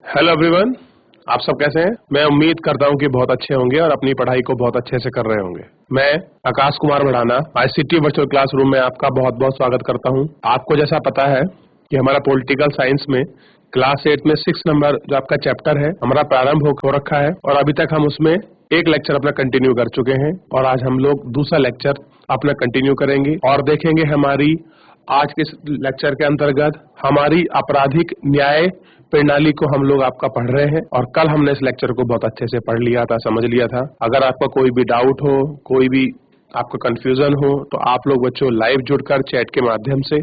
Hello everyone, आप सब कैसे हैं? मैं उम्मीद करता हूं कि बहुत अच्छे होंगे और अपनी पढ़ाई को बहुत अच्छे से कर रहे होंगे। मैं Akash Kumar Bhadana ICT virtual classroom में आपका बहुत बहुत स्वागत करता हूं। आपको जैसा पता है कि हमारा पॉलिटिकल साइंस में क्लास 8 में 6 नंबर जो आपका चैप्टर है हमारा प्रारंभ हो रखा है और अभी तक हम उसमें एक लेक्चर अपना कंटिन्यू कर चुके हैं और आज हम लोग दूसरा लेक्चर अपना कंटिन्यू करेंगे और देखेंगे हमारी आज के इस लेक्चर के अंतर्गत हमारी आपराधिक न्याय प्रणाली को हम लोग आपका पढ़ रहे हैं और कल हमने इस लेक्चर को बहुत अच्छे से पढ़ लिया था, समझ लिया था। अगर आपका कोई भी डाउट हो, कोई भी आपका कंफ्यूजन हो तो आप लोग बच्चों लाइव जुड़कर चैट के माध्यम से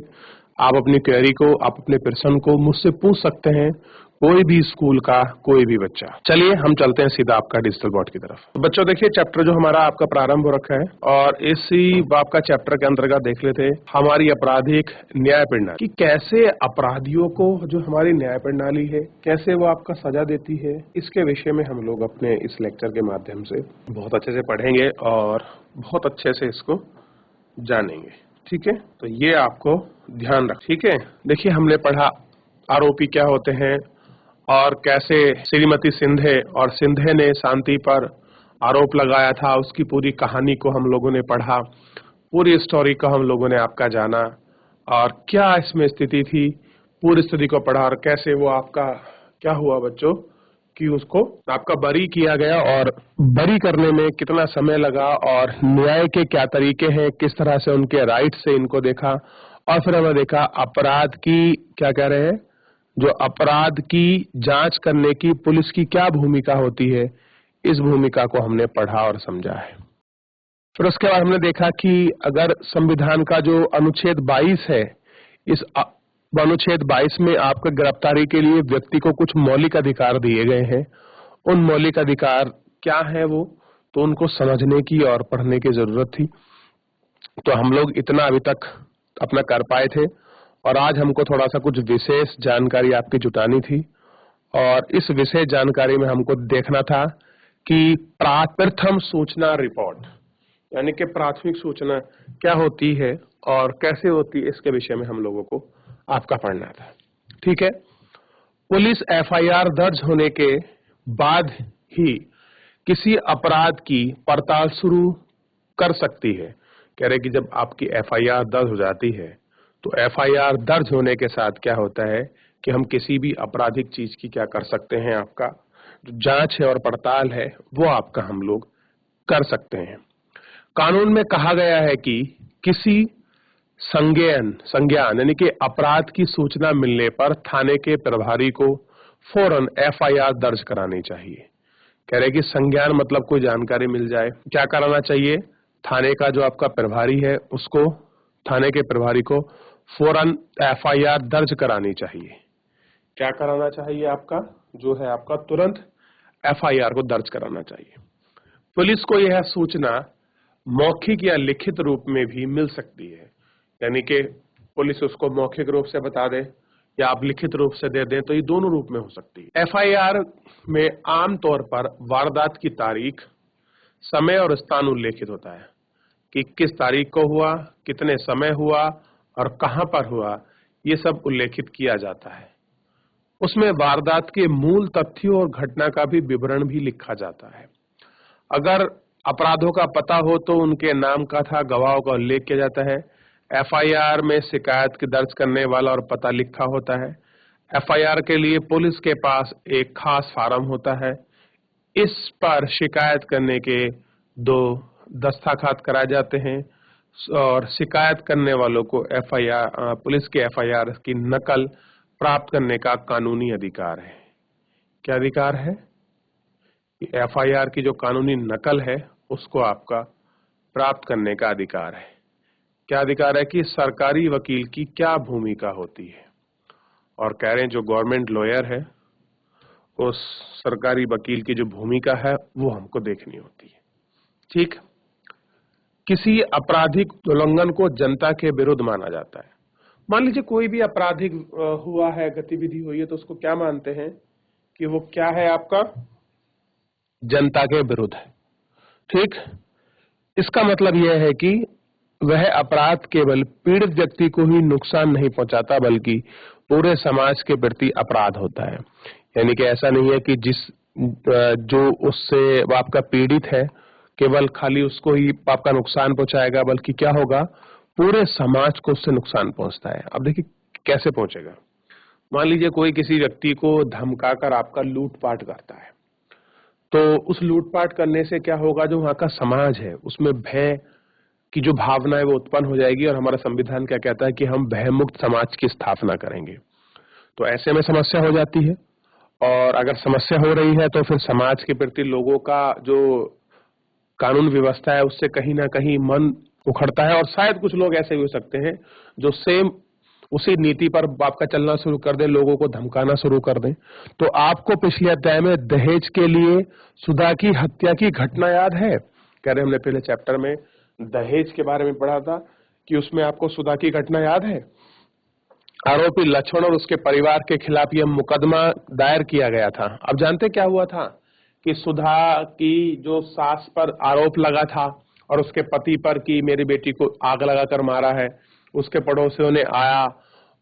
आप अपनी क्वेरी को, आप अपने प्रश्न को मुझसे पूछ सकते हैं, कोई भी स्कूल का कोई भी बच्चा। चलिए हम चलते हैं सीधा आपका डिजिटल बोर्ड की तरफ। तो बच्चों देखिए चैप्टर जो हमारा आपका प्रारंभ हो रखा है और इसी आपका चैप्टर के अंतर्गत देख लेते हैं हमारी आपराधिक न्याय प्रणाली कि कैसे अपराधियों को जो हमारी न्याय प्रणाली है कैसे वो आपका सजा देती है। इसके विषय में हम लोग अपने इस लेक्चर के माध्यम से बहुत अच्छे से पढ़ेंगे और बहुत अच्छे से इसको जानेंगे। ठीक है, तो ये आपको ध्यान रख। ठीक है, देखिए हमने पढ़ा आरोपी क्या होते हैं और कैसे श्रीमती सिंधे और सिंधे ने शांति पर आरोप लगाया था, उसकी पूरी कहानी को हम लोगों ने पढ़ा, पूरी स्टोरी को हम लोगों ने आपका जाना और क्या इसमें स्थिति थी, पूरी स्थिति को पढ़ा और कैसे वो आपका क्या हुआ बच्चों कि उसको आपका बरी किया गया और बरी करने में कितना समय लगा और न्याय के क्या तरीके हैं, किस तरह से उनके राइट से इनको देखा और फिर हमने देखा अपराध की क्या कह रहे हैं, जो अपराध की जांच करने की पुलिस की क्या भूमिका होती है, इस भूमिका को हमने पढ़ा और समझा है। फिर उसके बाद हमने देखा कि अगर संविधान का जो अनुच्छेद 22 है, इस अनुच्छेद 22 में आपके गिरफ्तारी के लिए व्यक्ति को कुछ मौलिक अधिकार दिए गए हैं। उन मौलिक अधिकार क्या है वो तो उनको समझने की और पढ़ने की जरूरत थी। तो हम लोग इतना अभी तक अपना कर पाए थे और आज हमको थोड़ा सा कुछ विशेष जानकारी आपकी जुटानी थी और इस विशेष जानकारी में हमको देखना था कि प्रथम सूचना रिपोर्ट यानी कि प्राथमिक सूचना क्या होती है और कैसे होती है, इसके विषय में हम लोगों को आपका पढ़ना था। ठीक है, पुलिस FIR दर्ज होने के बाद ही किसी अपराध की पड़ताल शुरू कर सकती है। कह रहे कि जब आपकी FIR दर्ज हो जाती है तो FIR दर्ज होने के साथ क्या होता है कि हम किसी भी आपराधिक चीज की क्या कर सकते हैं, आपका जो जांच है और पड़ताल है वो आपका हम लोग कर सकते हैं। कानून में कहा गया है कि किसी संज्ञान यानी कि अपराध की सूचना मिलने पर थाने के प्रभारी को फौरन FIR दर्ज करानी चाहिए। कह रहे कि संज्ञान मतलब कोई जानकारी मिल जाए, क्या कराना चाहिए, थाने का जो आपका प्रभारी है उसको, थाने के प्रभारी को फौरन FIR दर्ज करानी चाहिए। क्या कराना चाहिए, आपका जो है आपका तुरंत FIR को दर्ज कराना चाहिए। पुलिस को यह सूचना मौखिक या लिखित रूप में भी मिल सकती है, यानी कि पुलिस उसको मौखिक रूप से बता दे या आप लिखित रूप से दे दें, तो ये दोनों रूप में हो सकती है। FIR में आमतौर पर वारदात की तारीख, समय और स्थान उल्लेखित होता है कि किस तारीख को हुआ, कितने समय हुआ और कहां पर हुआ, ये सब उल्लेखित किया जाता है। उसमें वारदात के मूल तथ्यों और घटना का भी विवरण भी लिखा जाता है। अगर अपराधों का पता हो तो उनके नाम का था गवाहों का उल्लेख किया जाता है। FIR में शिकायत की दर्ज करने वाला और पता लिखा होता है। FIR के लिए पुलिस के पास एक खास फार्म होता है, इस पर शिकायत करने के 2 दस्तखत कराए जाते हैं और शिकायत करने वालों को पुलिस के FIR की नकल प्राप्त करने का कानूनी अधिकार है। क्या अधिकार है? FIR की जो कानूनी नकल है उसको आपका प्राप्त करने का अधिकार है। क्या अधिकार है कि सरकारी वकील की क्या भूमिका होती है, और कह रहे हैं जो गवर्नमेंट लॉयर है उस सरकारी वकील की जो भूमिका है वो हमको देखनी होती है। ठीक, किसी आपराधिक उल्लंघन को जनता के विरुद्ध माना जाता है। मान लीजिए कोई भी आपराधिक हुआ है, गतिविधि हुई है, तो उसको क्या मानते हैं कि वो क्या है, आपका जनता के विरुद्ध है। ठीक, इसका मतलब यह है कि वह अपराध केवल पीड़ित व्यक्ति को ही नुकसान नहीं पहुंचाता बल्कि पूरे समाज के प्रति अपराध होता है। यानी कि ऐसा नहीं है कि जो उससे वो आपका पीड़ित है केवल खाली उसको ही आपका नुकसान पहुंचाएगा, बल्कि क्या होगा, पूरे समाज को उससे नुकसान पहुंचता है। अब देखिए कैसे पहुंचेगा। मान लीजिए कोई किसी व्यक्ति को धमकाकर आपका लूटपाट करता है, तो उस लूटपाट करने से क्या होगा, जो वहां का समाज है उसमें भय की जो भावना है वो उत्पन्न हो जाएगी। और हमारा संविधान क्या कहता है कि हम भय मुक्त समाज की स्थापना करेंगे। तो ऐसे में समस्या हो जाती है, और अगर समस्या हो रही है तो फिर समाज के प्रति लोगों का जो कानून व्यवस्था है उससे कहीं ना कहीं मन उखड़ता है। और शायद कुछ लोग ऐसे भी हो सकते हैं जो सेम उसी नीति पर आपका चलना शुरू कर दें, लोगों को धमकाना शुरू कर दें। तो आपको पिछले अध्याय में दहेज के लिए सुधा की हत्या की घटना याद है? कह रहे हमने पहले चैप्टर में दहेज के बारे में पढ़ा था कि उसमें आपको सुधा की घटना याद है। आरोपी लक्ष्मण और उसके परिवार के खिलाफ यह मुकदमा दायर किया गया था। अब जानते क्या हुआ था कि सुधा की जो सास पर आरोप लगा था और उसके पति पर कि मेरी बेटी को आग लगाकर मारा है, उसके पड़ोसियों ने आया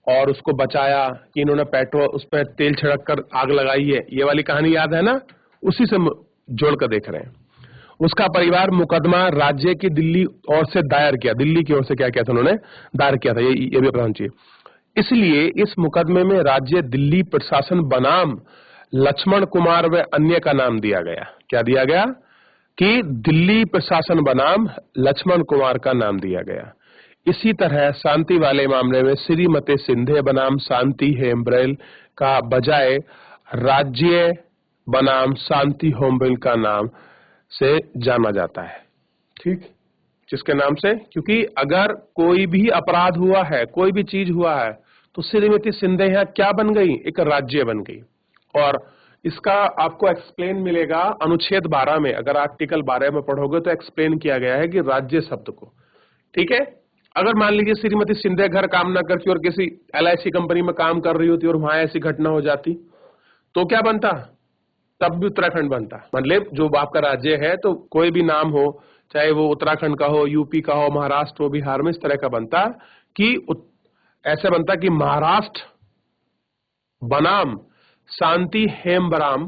और उसको बचाया कि इन्होंने पेट्रोल उस पर तेल छिड़क कर आग लगाई है। ये वाली कहानी याद है ना? उसी से जोड़कर देख रहे हैं। उसका परिवार मुकदमा राज्य की दिल्ली ओर से दायर किया, दिल्ली की ओर से क्या किया था उन्होंने, दायर किया था। ये भी बताना चाहिए। इसलिए इस मुकदमे में राज्य दिल्ली प्रशासन बनाम लक्ष्मण कुमार व अन्य का नाम दिया गया। क्या दिया गया? कि दिल्ली प्रशासन बनाम लक्ष्मण कुमार का नाम दिया गया। इसी तरह शांति वाले मामले में श्रीमती सिंधे बनाम शांति हेम्ब्रेल का बजाय राज्य बनाम शांति होम्ब्रेल का नाम से जाना जाता है। ठीक, जिसके नाम से, क्योंकि अगर कोई भी अपराध हुआ है, कोई भी चीज हुआ है, तो श्रीमती सिंधे यहाँ क्या बन गई? एक राज्य बन गई। और इसका आपको एक्सप्लेन मिलेगा अनुच्छेद 12 में। अगर आर्टिकल 12 में पढ़ोगे तो एक्सप्लेन किया गया है कि राज्य शब्द को। ठीक है, अगर मान लीजिए श्रीमती सिंधे घर काम ना करती और किसी LIC कंपनी में काम कर रही होती और वहां ऐसी घटना हो जाती, तो क्या बनता? तब भी उत्तराखंड बनता। मतलब जो आपका राज्य है, तो कोई भी नाम हो, चाहे वो उत्तराखंड का हो, यूपी का हो, महाराष्ट्र हो, बिहार में, इस तरह का बनता कि ऐसे बनता कि महाराष्ट्र बनाम शांति हेम्ब्राम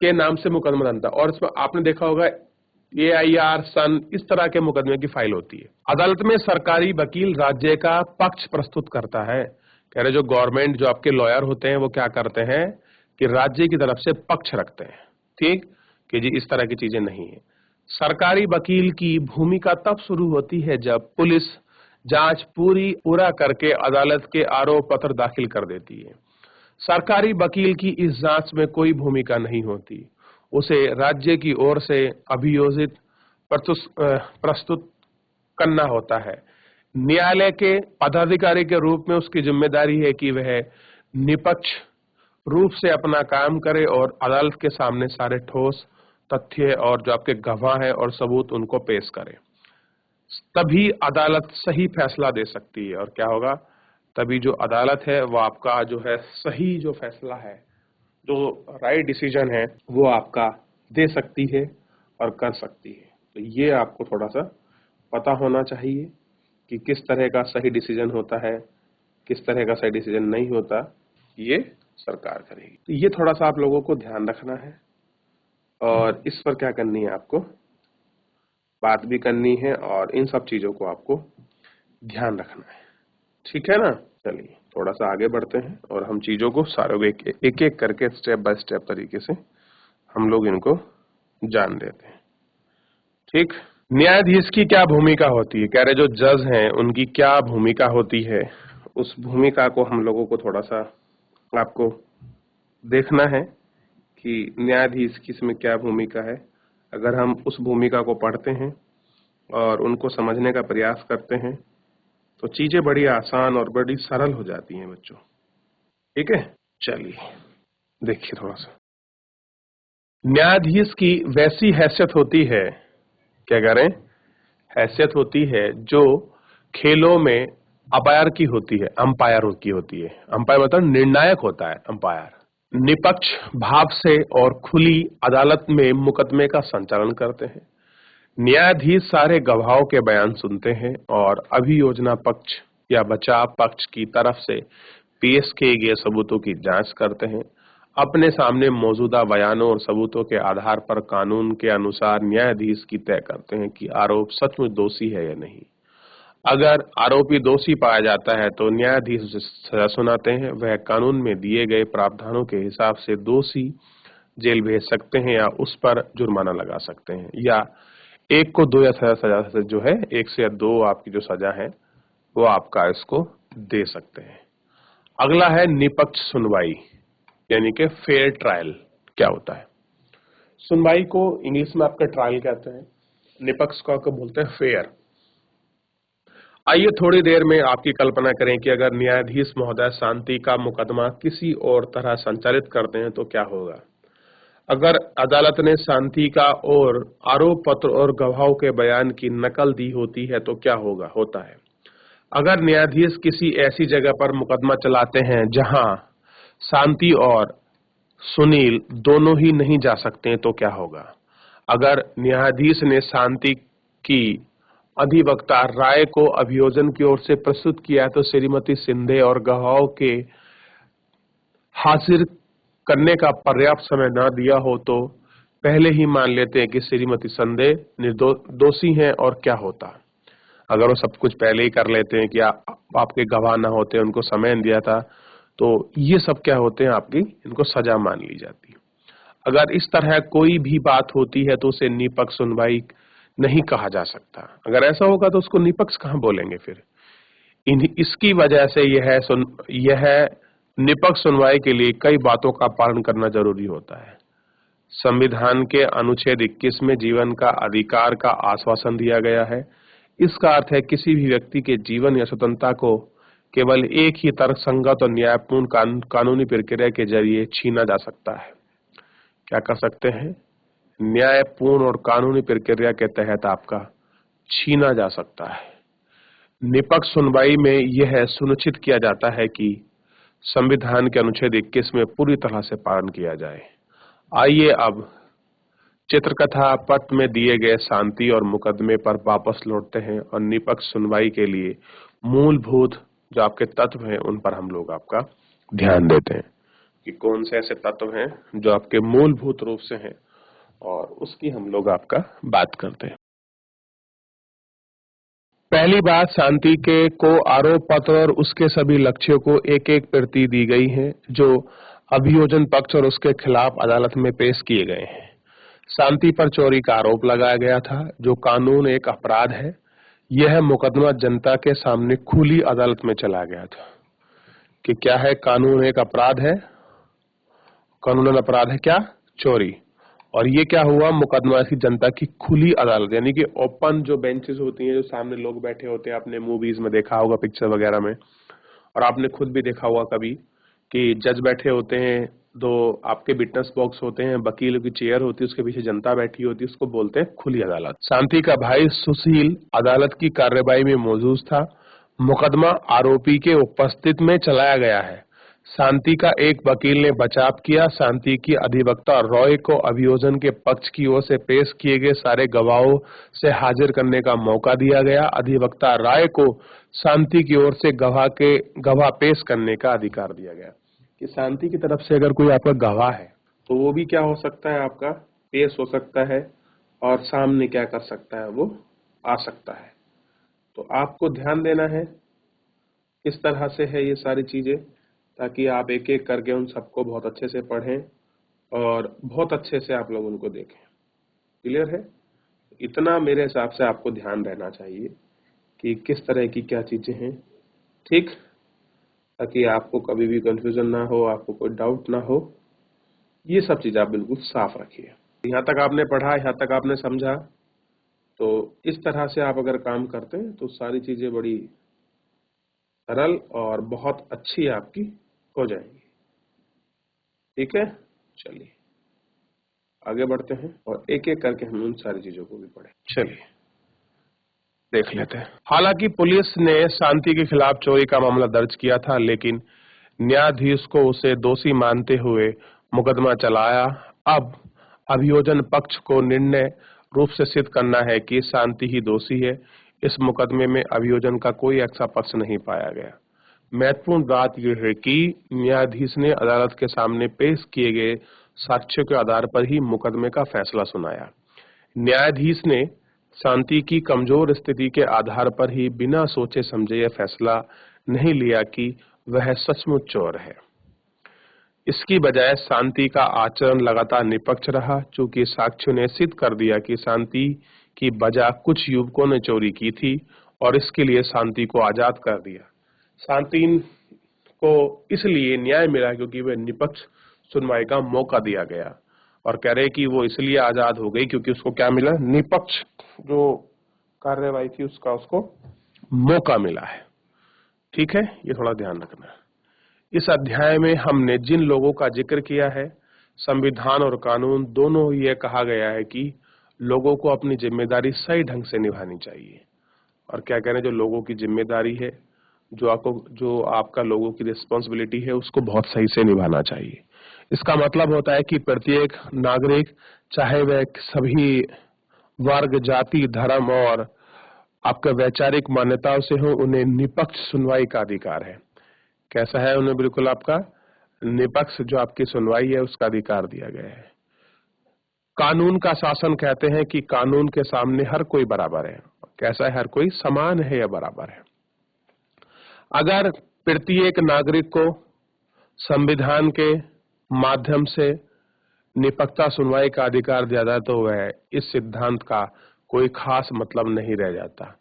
के नाम से मुकदमा बनता। और इसमें आपने देखा होगा AIR सन, इस तरह के मुकदमे की फाइल होती है। अदालत में सरकारी वकील राज्य का पक्ष प्रस्तुत करता है। कह रहे जो गवर्नमेंट, जो आपके लॉयर होते हैं, वो क्या करते हैं कि राज्य की तरफ से पक्ष रखते हैं। ठीक, कि जी इस तरह की चीजें नहीं है। सरकारी वकील की भूमिका तब शुरू होती है जब पुलिस जांच पूरा करके अदालत के आरोप पत्र दाखिल कर देती है। सरकारी वकील की इस जांच में कोई भूमिका नहीं होती, उसे राज्य की ओर से अभियोजित प्रस्तुत करना होता है। न्यायालय के पदाधिकारी के रूप में उसकी जिम्मेदारी है कि वह निष्पक्ष रूप से अपना काम करे और अदालत के सामने सारे ठोस तथ्य और जो आपके गवाह है और सबूत उनको पेश करे। तभी अदालत सही फैसला दे सकती है। और क्या होगा? तभी जो अदालत है वो आपका जो है सही जो फैसला है, जो राइट डिसीजन है, वो आपका दे सकती है और कर सकती है। तो ये आपको थोड़ा सा पता होना चाहिए कि किस तरह का सही डिसीजन होता है, किस तरह का सही डिसीजन नहीं होता, ये सरकार करेगी। तो ये थोड़ा सा आप लोगों को ध्यान रखना है और इस पर क्या करनी है, आपको बात भी करनी है और इन सब चीजों को आपको ध्यान रखना है। ठीक है ना? चलिए थोड़ा सा आगे बढ़ते हैं और हम चीजों को सारे एक एक करके स्टेप बाय स्टेप तरीके से हम लोग इनको जान लेते हैं। ठीक, न्यायाधीश की क्या भूमिका होती है? कह रहे जो जज हैं उनकी क्या भूमिका होती है, उस भूमिका को हम लोगों को थोड़ा सा आपको देखना है कि न्यायाधीश की इसमें क्या भूमिका है। अगर हम उस भूमिका को पढ़ते हैं और उनको समझने का प्रयास करते हैं तो चीजें बड़ी आसान और बड़ी सरल हो जाती हैं बच्चों। ठीक है, चलिए देखिए थोड़ा सा। न्यायाधीश की वैसी हैसियत होती है, क्या कह रहे हैं, हैसियत होती है जो खेलों में अंपायर की होती है, अंपायर की होती है। अंपायर मतलब निर्णायक होता है अंपायर। निष्पक्ष भाव से और खुली अदालत में मुकदमे का संचालन करते हैं। न्यायाधीश सारे गवाहों के बयान सुनते हैं और अभियोजना पक्ष या बचाव पक्ष की तरफ से पेश किए गए सबूतों की जांच करते हैं। अपने सामने मौजूदा बयानों और सबूतों के आधार पर कानून के अनुसार न्यायाधीश की तय करते हैं कि आरोप सचमुच दोषी है या नहीं। अगर आरोपी दोषी पाया जाता है तो न्यायाधीश उसे सजा सुनाते हैं। वह कानून में दिए गए प्रावधानों के हिसाब से दोषी जेल भेज सकते हैं या उस पर जुर्माना लगा सकते हैं, या एक को 2 या सजा से जो है 1 से या 2 आपकी जो सजा है वो आपका इसको दे सकते हैं। अगला है निपक्ष सुनवाई, यानी कि फेयर ट्रायल। क्या होता है? सुनवाई को इंग्लिश में आपका ट्रायल कहते हैं, निपक्ष को आपको बोलते हैं फेयर। आइए थोड़ी देर में आपकी कल्पना करें कि अगर न्यायाधीश महोदय शांति का मुकदमा किसी और तरह संचालित करते हैं तो क्या होगा। अगर अदालत ने शांति का और आरोप पत्र और गवाहों के बयान की नकल दी होती है तो क्या होता है। अगर न्यायाधीश किसी ऐसी जगह पर मुकदमा चलाते हैं जहां शांति और सुनील दोनों ही नहीं जा सकते तो क्या होगा। अगर न्यायाधीश ने शांति की अधिवक्ता राय को अभियोजन की ओर से प्रस्तुत किया तो श्रीमती सिंधे और गवाहों के हाजिर करने का पर्याप्त समय न दिया हो तो पहले ही मान लेते हैं कि श्रीमती संधे दोषी हैं और क्या होता। अगर वो सब कुछ पहले ही कर लेते हैं कि आपके गवाह ना होते, उनको समय नहीं दिया था, तो ये सब क्या होते हैं आपकी, इनको सजा मान ली जाती। अगर इस तरह कोई भी बात होती है तो उसे निपक्ष सुनवाई नहीं कहा जा सकता। अगर ऐसा होगा तो उसको निपक्ष कहाँ बोलेंगे फिर। इसकी वजह से यह निपक्ष सुनवाई के लिए कई बातों का पालन करना जरूरी होता है। संविधान के अनुच्छेद 21 में जीवन का अधिकार का आश्वासन दिया गया है। इसका अर्थ है किसी भी व्यक्ति के जीवन या स्वतंत्रता को केवल एक ही तर्कसंगत और न्यायपूर्ण कानूनी प्रक्रिया के जरिए छीना जा सकता है। क्या कर सकते हैं? न्यायपूर्ण और कानूनी प्रक्रिया के तहत आपका छीना जा सकता है। निपक्ष सुनवाई में यह सुनिश्चित किया जाता है कि संविधान के अनुच्छेद 21 में पूरी तरह से पालन किया जाए। आइए अब चित्रकथा पट में दिए गए शांति और मुकदमे पर वापस लौटते हैं और निपक्ष सुनवाई के लिए मूलभूत जो आपके तत्व हैं उन पर हम लोग आपका ध्यान देते हैं कि कौन से ऐसे तत्व हैं जो आपके मूलभूत रूप से हैं, और उसकी हम लोग आपका बात करते हैं। पहली बात, शांति के को आरोप पत्र और उसके सभी लक्ष्यों को एक एक प्रति दी गई है जो अभियोजन पक्ष और उसके खिलाफ अदालत में पेश किए गए हैं। शांति पर चोरी का आरोप लगाया गया था जो कानून एक अपराध है। यह मुकदमा जनता के सामने खुली अदालत में चला गया था कि क्या है, कानून एक अपराध है, कानूनन अपराध है क्या, चोरी। और ये क्या हुआ, मुकदमा ऐसी जनता की खुली अदालत, यानी कि ओपन जो बेंचेस होती हैं, जो सामने लोग बैठे होते हैं, आपने मूवीज में देखा होगा, पिक्चर वगैरह में, और आपने खुद भी देखा होगा कभी कि जज बैठे होते हैं, दो आपके विटनेस बॉक्स होते हैं, वकील की चेयर होती है, उसके पीछे जनता बैठी होती है, उसको बोलते हैं खुली अदालत। शांति का भाई सुशील अदालत की कार्यवाही में मौजूद था। मुकदमा आरोपी के उपस्थित में चलाया गया है। शांति का एक वकील ने बचाव किया। शांति की अधिवक्ता रॉय को अभियोजन के पक्ष की ओर से पेश किए गए सारे गवाहों से हाजिर करने का मौका दिया गया। अधिवक्ता राय को शांति की ओर से गवाह पेश करने का अधिकार दिया गया कि शांति की तरफ से अगर कोई आपका गवाह है तो वो भी क्या हो सकता है, आपका पेश हो सकता है और सामने क्या कर सकता है, वो आ सकता है। तो आपको ध्यान देना है किस तरह से है ये सारी चीजें, ताकि आप एक एक करके उन सबको बहुत अच्छे से पढ़ें और बहुत अच्छे से आप लोग उनको देखें। क्लियर है? इतना मेरे हिसाब से आपको ध्यान रहना चाहिए कि किस तरह की क्या चीजें हैं, ठीक, ताकि आपको कभी भी कंफ्यूजन ना हो, आपको कोई डाउट ना हो। ये सब चीज आप बिल्कुल साफ रखिए। यहाँ तक आपने पढ़ा, यहाँ तक आपने समझा, तो इस तरह से आप अगर काम करते हैं तो सारी चीजें बड़ी सरल और बहुत अच्छी आपकी हो जाएंगी। ठीक है, चलिए आगे बढ़ते हैं और एक एक करके हम उन सारी चीजों को भी पढ़ें। चलिए देख लेते हैं। हालांकि पुलिस ने शांति के खिलाफ चोरी का मामला दर्ज किया था, लेकिन न्यायाधीश को उसे दोषी मानते हुए मुकदमा चलाया। अब अभियोजन पक्ष को निर्णय रूप से सिद्ध करना है कि शांति ही दोषी है। इस मुकदमे में अभियोजन का कोई ऐसा पक्ष नहीं पाया गया। महत्वपूर्ण बात यह है कि न्यायाधीश ने अदालत के सामने पेश किए गए साक्ष्यों के आधार पर ही मुकदमे का फैसला सुनाया। न्यायाधीश ने शांति की कमजोर स्थिति के आधार पर ही बिना सोचे समझे यह फैसला नहीं लिया कि वह सचमुच चोर है। इसकी बजाय शांति का आचरण लगातार निष्पक्ष रहा, चूंकि साक्ष्यों ने सिद्ध कर दिया कि शांति की वजह कुछ युवकों ने चोरी की थी और इसके लिए शांति को आजाद कर दिया। शांति को इसलिए न्याय मिला क्योंकि वह निष्पक्ष सुनवाई का मौका दिया गया, और कह रहे कि वो इसलिए आजाद हो गई क्योंकि उसको क्या मिला, निष्पक्ष जो कार्यवाही थी उसका उसको मौका मिला है। ठीक है, ये थोड़ा ध्यान रखना। इस अध्याय में हमने जिन लोगों का जिक्र किया है, संविधान और कानून दोनों ये कहा गया है कि लोगों को अपनी जिम्मेदारी सही ढंग से निभानी चाहिए। और क्या कह रहे हैं, जो लोगों की जिम्मेदारी है, जो आपका लोगों की रिस्पॉन्सिबिलिटी है, उसको बहुत सही से निभाना चाहिए। इसका मतलब होता है कि प्रत्येक नागरिक, चाहे वह सभी वर्ग, जाति, धर्म और आपका वैचारिक मान्यताओं से हो, उन्हें निष्पक्ष सुनवाई का अधिकार है। कैसा है उन्हें? बिल्कुल आपका निष्पक्ष जो आपकी सुनवाई है उसका अधिकार दिया गया है। कानून का शासन कहते हैं कि कानून के सामने हर कोई बराबर है। कैसा है? हर कोई समान है या बराबर है। अगर प्रत्येक नागरिक को संविधान के माध्यम से निष्पक्षता सुनवाई का अधिकार दिया जाए तो वह इस सिद्धांत का कोई खास मतलब नहीं रह जाता।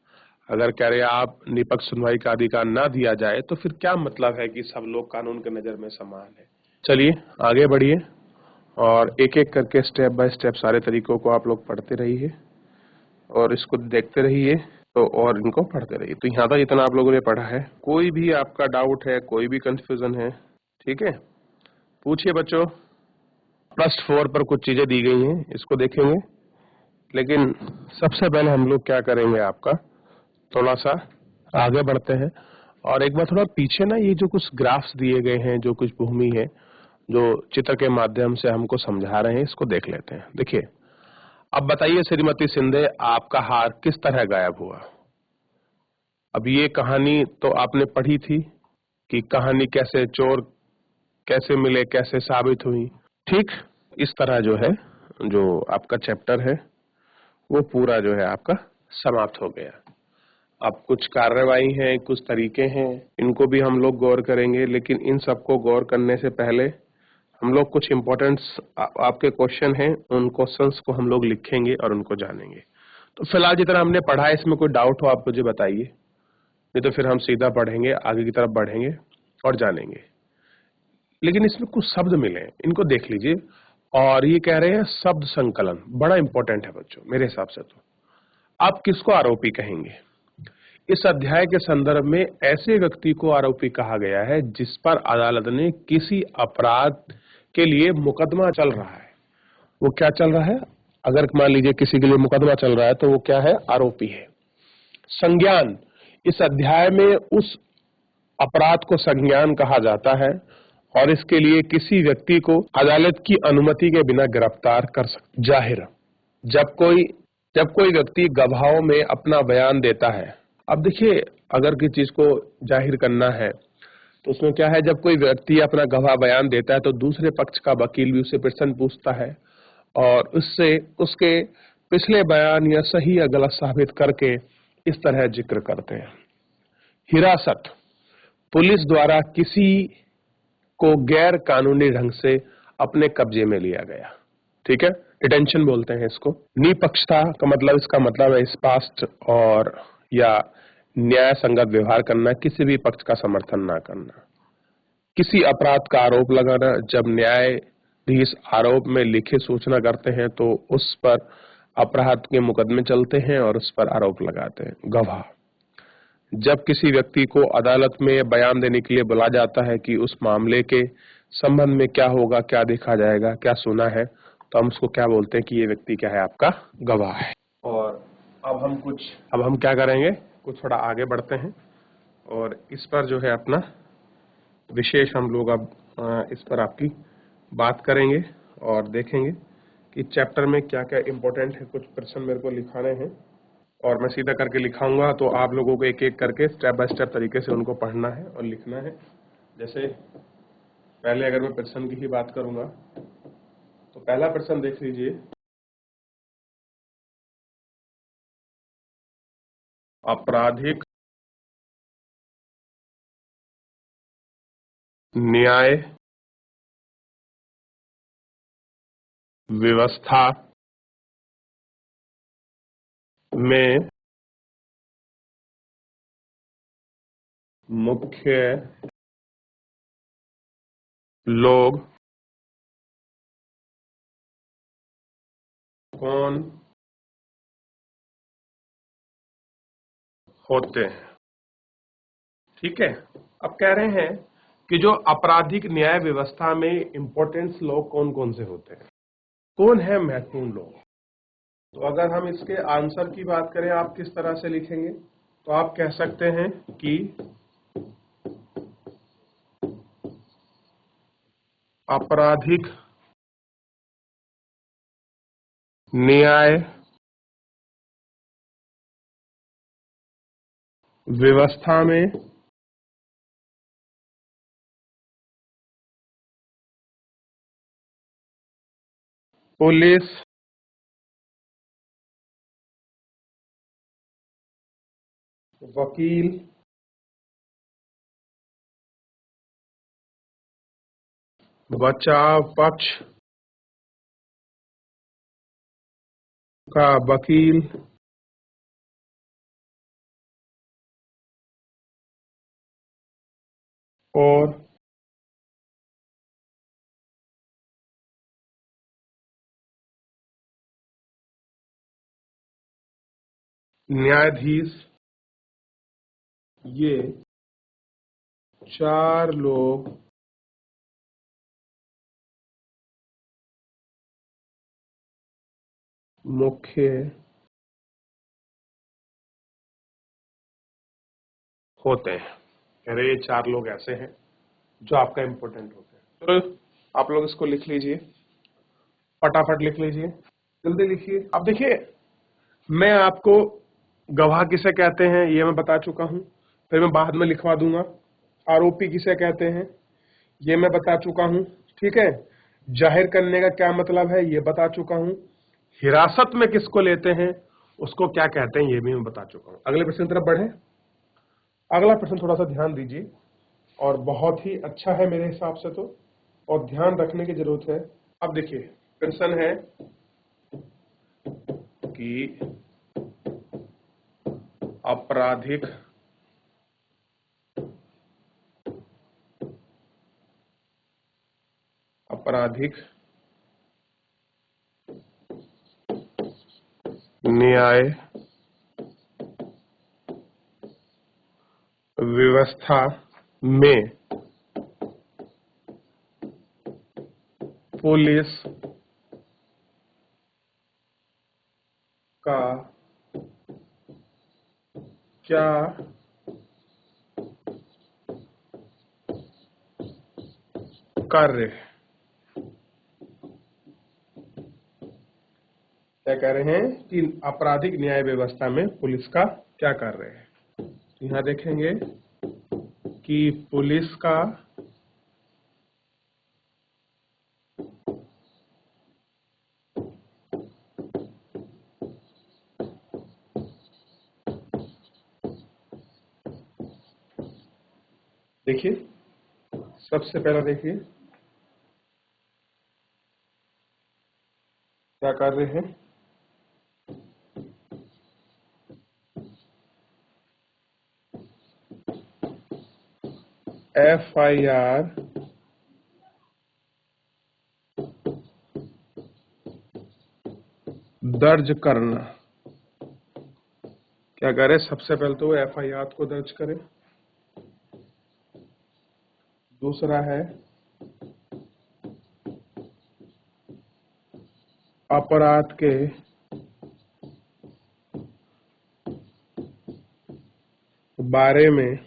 अगर कह रहे आप निष्पक्ष सुनवाई का अधिकार ना दिया जाए तो फिर क्या मतलब है कि सब लोग कानून के नजर में समान है। चलिए आगे बढ़िए और एक एक करके स्टेप बाय स्टेप सारे तरीकों को आप लोग पढ़ते रहिए और इसको देखते रहिए तो और इनको पढ़ते रहिए। तो यहाँ तक इतना आप लोगों ने पढ़ा है। कोई भी आपका डाउट है, कोई भी कंफ्यूजन है, ठीक है, पूछिए बच्चों। +4 पर कुछ चीजें दी गई हैं, इसको देखेंगे, लेकिन सबसे पहले हम लोग क्या करेंगे, आपका थोड़ा सा आगे बढ़ते हैं और एक बार थोड़ा पीछे ना ये जो कुछ ग्राफ्स दिए गए हैं, जो कुछ भूमि है, जो चित्र के माध्यम से हमको समझा रहे हैं, इसको देख लेते हैं। देखिए, अब बताइए श्रीमती शिंदे, आपका हार किस तरह गायब हुआ? अब ये कहानी तो आपने पढ़ी थी कि कहानी कैसे चोर कैसे मिले, कैसे साबित हुई। ठीक इस तरह जो है, जो आपका चैप्टर है वो पूरा जो है आपका समाप्त हो गया। अब कुछ कार्रवाई हैं, कुछ तरीके हैं, इनको भी हम लोग गौर करेंगे, लेकिन इन सबको गौर करने से पहले हम लोग कुछ इम्पोर्टेंट्स आपके क्वेश्चन हैं, उन क्वेश्चंस को हम लोग लिखेंगे और उनको जानेंगे। तो फिलहाल जितना हमने पढ़ा है, इसमें कोई डाउट हो आप मुझे बताइए, नहीं तो फिर हम सीधा पढ़ेंगे, आगे की तरफ बढ़ेंगे और जानेंगे। लेकिन इसमें कुछ शब्द मिले, इनको देख लीजिए। और ये कह रहे हैं शब्द संकलन, बड़ा इंपॉर्टेंट है बच्चों मेरे हिसाब से। तो आप किसको आरोपी कहेंगे? इस अध्याय के संदर्भ में ऐसे व्यक्ति को आरोपी कहा गया है जिस पर अदालत ने किसी अपराध के लिए मुकदमा चल रहा है। वो क्या चल रहा है? अगर मान लीजिए किसी के लिए मुकदमा चल रहा है तो वो क्या है? आरोपी है। संज्ञान, इस अध्याय में उस अपराध को संज्ञान कहा जाता है और इसके लिए किसी व्यक्ति को अदालत की अनुमति के बिना गिरफ्तार कर सकते। जाहिर, जब कोई व्यक्ति गवाहों में अपना बयान देता है। अब देखिए, अगर किसी चीज को जाहिर करना है तो उसमें क्या है, जब कोई व्यक्ति अपना गवाह बयान देता है तो दूसरे पक्ष का वकील भी उससे प्रश्न पूछता है और उससे उसके पिछले बयान या सही या गलत साबित करके इस तरह जिक्र करते हैं। हिरासत, पुलिस द्वारा किसी को गैर कानूनी ढंग से अपने कब्जे में लिया गया। ठीक है, डिटेंशन बोलते हैं इसको। निपक्षता का मतलब, इसका मतलब है स्पष्ट और या न्याय संगत व्यवहार करना, किसी भी पक्ष का समर्थन ना करना। किसी अपराध का आरोप लगाना, जब न्यायाधीश आरोप में लिखित सूचना करते हैं तो उस पर अपराध के मुकदमे चलते हैं और उस पर आरोप लगाते हैं। गवाह, जब किसी व्यक्ति को अदालत में बयान देने के लिए बुलाया जाता है कि उस मामले के संबंध में क्या होगा, क्या देखा जाएगा, क्या सुना है, तो हम उसको क्या बोलते हैं कि ये व्यक्ति क्या है? आपका गवाह है। और अब हम क्या करेंगे, कुछ थोड़ा आगे बढ़ते हैं और इस पर जो है अपना विशेष हम लोग अब इस पर आपकी बात करेंगे और देखेंगे कि चैप्टर में क्या क्या इम्पोर्टेंट है। कुछ प्रश्न मेरे को लिखाने हैं और मैं सीधा करके लिखाऊंगा, तो आप लोगों को एक एक करके स्टेप बाय स्टेप तरीके से उनको पढ़ना है और लिखना है। जैसे पहले अगर मैं प्रश्न की ही बात करूंगा तो पहला प्रश्न देख लीजिए। आपराधिक न्याय व्यवस्था में मुख्य लोग कौन होते हैं? ठीक है। अब कह रहे हैं कि जो आपराधिक न्याय व्यवस्था में इंपॉर्टेंट लोग कौन कौन से होते हैं, कौन है महत्वपूर्ण लोग। तो अगर हम इसके आंसर की बात करें, आप किस तरह से लिखेंगे, तो आप कह सकते हैं कि आपराधिक न्याय व्यवस्था में पुलिस, वकील, बचाव पक्ष का वकील और न्यायाधीश, ये चार लोग मुख्य होते हैं। कह रहे ये चार लोग ऐसे हैं जो आपका इंपॉर्टेंट होते हैं। तो आप लोग इसको लिख लीजिए, फटाफट लिख लीजिए, जल्दी लिखिए। अब देखिए, मैं आपको गवाह किसे कहते हैं ये मैं बता चुका हूं, फिर मैं बाद में लिखवा दूंगा। आरोपी किसे कहते हैं ये मैं बता चुका हूं, ठीक है। जाहिर करने का क्या मतलब है ये बता चुका हूं। हिरासत में किसको लेते हैं उसको क्या कहते हैं ये भी मैं बता चुका हूं। अगले प्रश्न की तरफ बढ़े। अगला प्रश्न थोड़ा सा ध्यान दीजिए और बहुत ही अच्छा है मेरे हिसाब से तो, और ध्यान रखने की जरूरत है। अब देखिए, प्रश्न है कि आपराधिक आपराधिक न्याय व्यवस्था में पुलिस का क्या कार्य है। क्या कह रहे हैं कि आपराधिक न्याय व्यवस्था में पुलिस का क्या कार्य है। यहां देखेंगे कि पुलिस का देखिए, सबसे पहला देखिए क्या कार्य है। एफआईआर दर्ज करना। क्या करें, सबसे पहले तो एफआईआर को दर्ज करें। दूसरा है अपराध के बारे में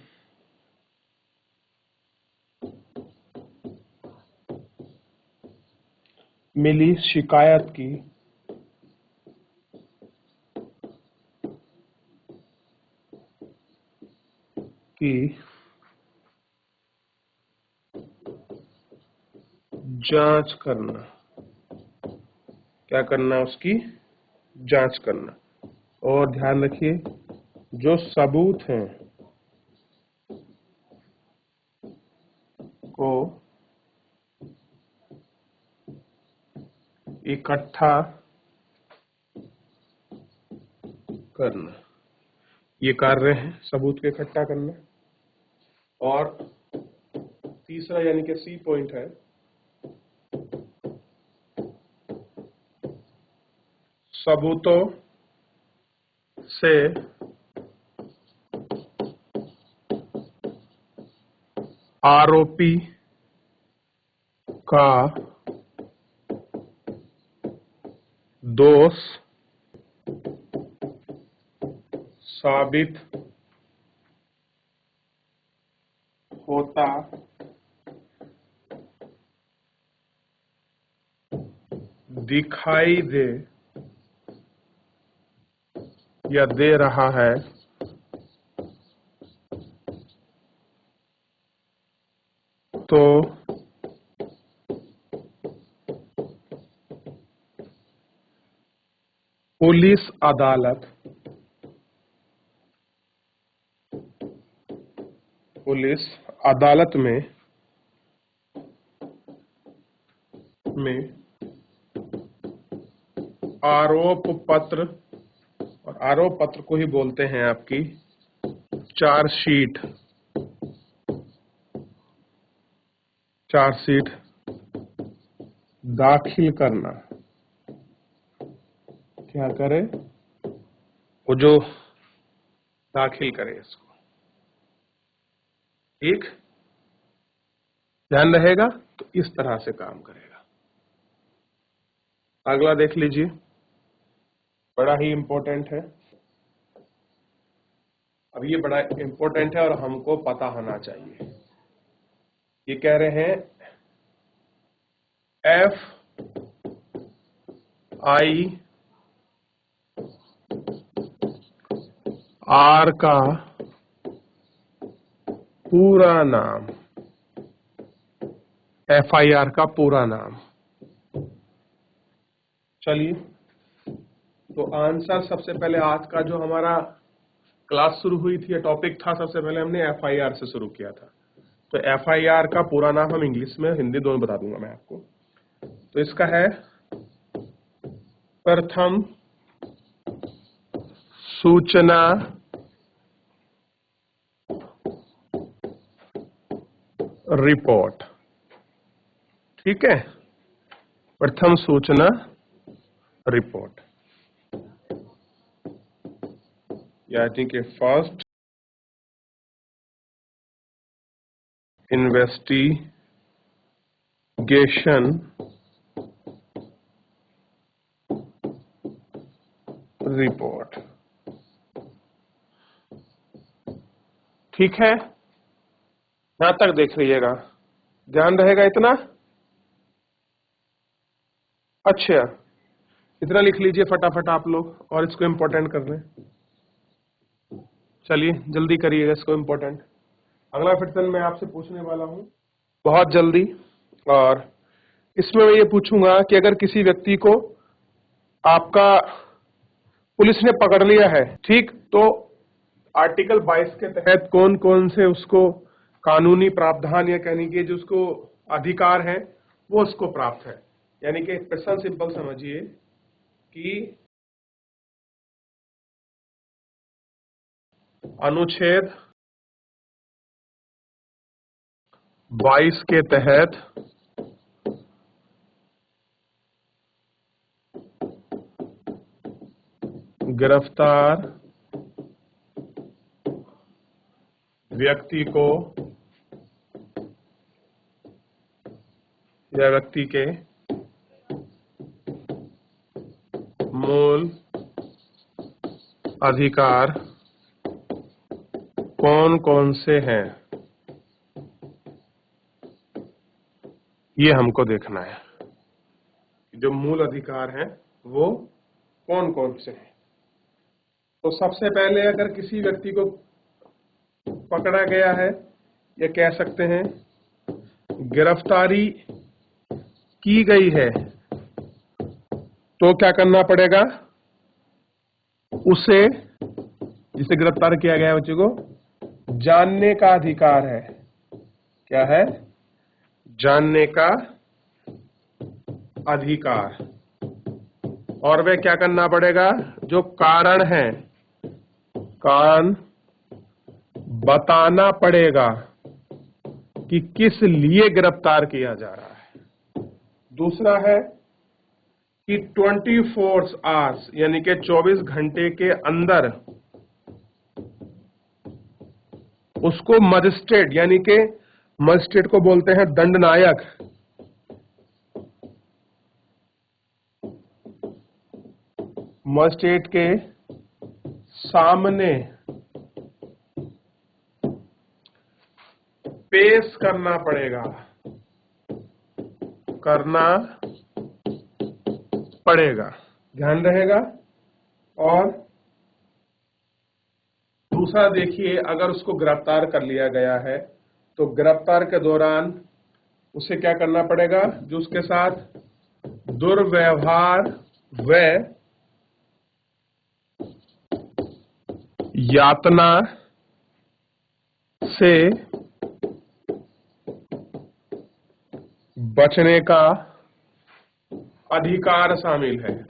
मिली शिकायत की की जांच करना। क्या करना? उसकी जांच करना। और ध्यान रखिए, जो सबूत हैं को इकट्ठा करना। ये कार्य है सबूत को इकट्ठा करना। और तीसरा यानी कि सी पॉइंट है सबूतों से आरोपी का दोष साबित होता दिखाई दे या दे रहा है तो पुलिस अदालत में आरोप पत्र, और आरोप पत्र को ही बोलते हैं आपकी चार्जशीट दाखिल करना। क्या करे? वो जो दाखिल करे इसको। ठीक, ध्यान रहेगा। तो इस तरह से काम करेगा। अगला देख लीजिए, बड़ा ही इंपॉर्टेंट है। अब ये बड़ा इंपॉर्टेंट है और हमको पता होना चाहिए। ये कह रहे हैं FIR का पूरा नाम। FIR का पूरा नाम। चलिए, तो आंसर सबसे पहले आज का जो हमारा क्लास शुरू हुई थी, टॉपिक था, सबसे पहले हमने FIR से शुरू किया था। तो FIR का पूरा नाम हम इंग्लिश में हिंदी दोनों बता दूंगा मैं आपको। तो इसका है प्रथम सूचना रिपोर्ट। ठीक है, प्रथम सूचना रिपोर्ट, यानी कि फर्स्ट इन्वेस्टिगेशन रिपोर्ट। ठीक है, यहां तक देख लीजिएगा, ध्यान रहेगा इतना। अच्छा, इतना लिख लीजिए फटाफट आप लोग, और इसको इंपॉर्टेंट कर लें। चलिए जल्दी करिएगा इसको इंपॉर्टेंट। अगला क्वेश्चन मैं आपसे पूछने वाला हूं बहुत जल्दी, और इसमें मैं ये पूछूंगा कि अगर किसी व्यक्ति को आपका पुलिस ने पकड़ लिया है, ठीक, तो आर्टिकल 22 के तहत कौन कौन से उसको कानूनी प्रावधान या कहने के जो उसको अधिकार है वो उसको प्राप्त है। यानी कि प्रश्न सिंपल समझिए कि अनुच्छेद 22 के तहत गिरफ्तार व्यक्ति को या व्यक्ति के मूल अधिकार कौन कौन से हैं, ये हमको देखना है। जो मूल अधिकार हैं वो कौन कौन से हैं। तो सबसे पहले अगर किसी व्यक्ति को पकड़ा गया है, ये कह सकते हैं गिरफ्तारी की गई है, तो क्या करना पड़ेगा? उसे, जिसे गिरफ्तार किया गया है बच्चे को, जानने का अधिकार है। क्या है? जानने का अधिकार। और वह क्या करना पड़ेगा? जो कारण है, कारण बताना पड़ेगा कि किस लिए गिरफ्तार किया जा रहा है। दूसरा है कि 24 आवर्स यानी कि 24 घंटे के अंदर उसको मजिस्ट्रेट, यानी कि मजिस्ट्रेट को बोलते हैं दंडनायक, मजिस्ट्रेट के सामने पेश करना पड़ेगा, ध्यान रहेगा। और दूसरा देखिए, अगर उसको गिरफ्तार कर लिया गया है तो गिरफ्तार के दौरान उसे क्या करना पड़ेगा? जो उसके साथ दुर्व्यवहार व यातना से बचने का अधिकार शामिल है।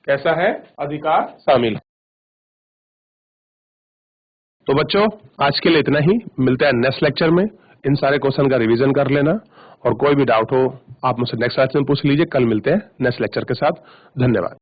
कैसा है? अधिकार शामिल है। तो बच्चों, आज के लिए इतना ही। मिलते हैं नेक्स्ट लेक्चर में। इन सारे क्वेश्चन का रिवीजन कर लेना, और कोई भी डाउट हो आप मुझसे नेक्स्ट क्लास में पूछ लीजिए। कल मिलते हैं नेक्स्ट लेक्चर के साथ। धन्यवाद।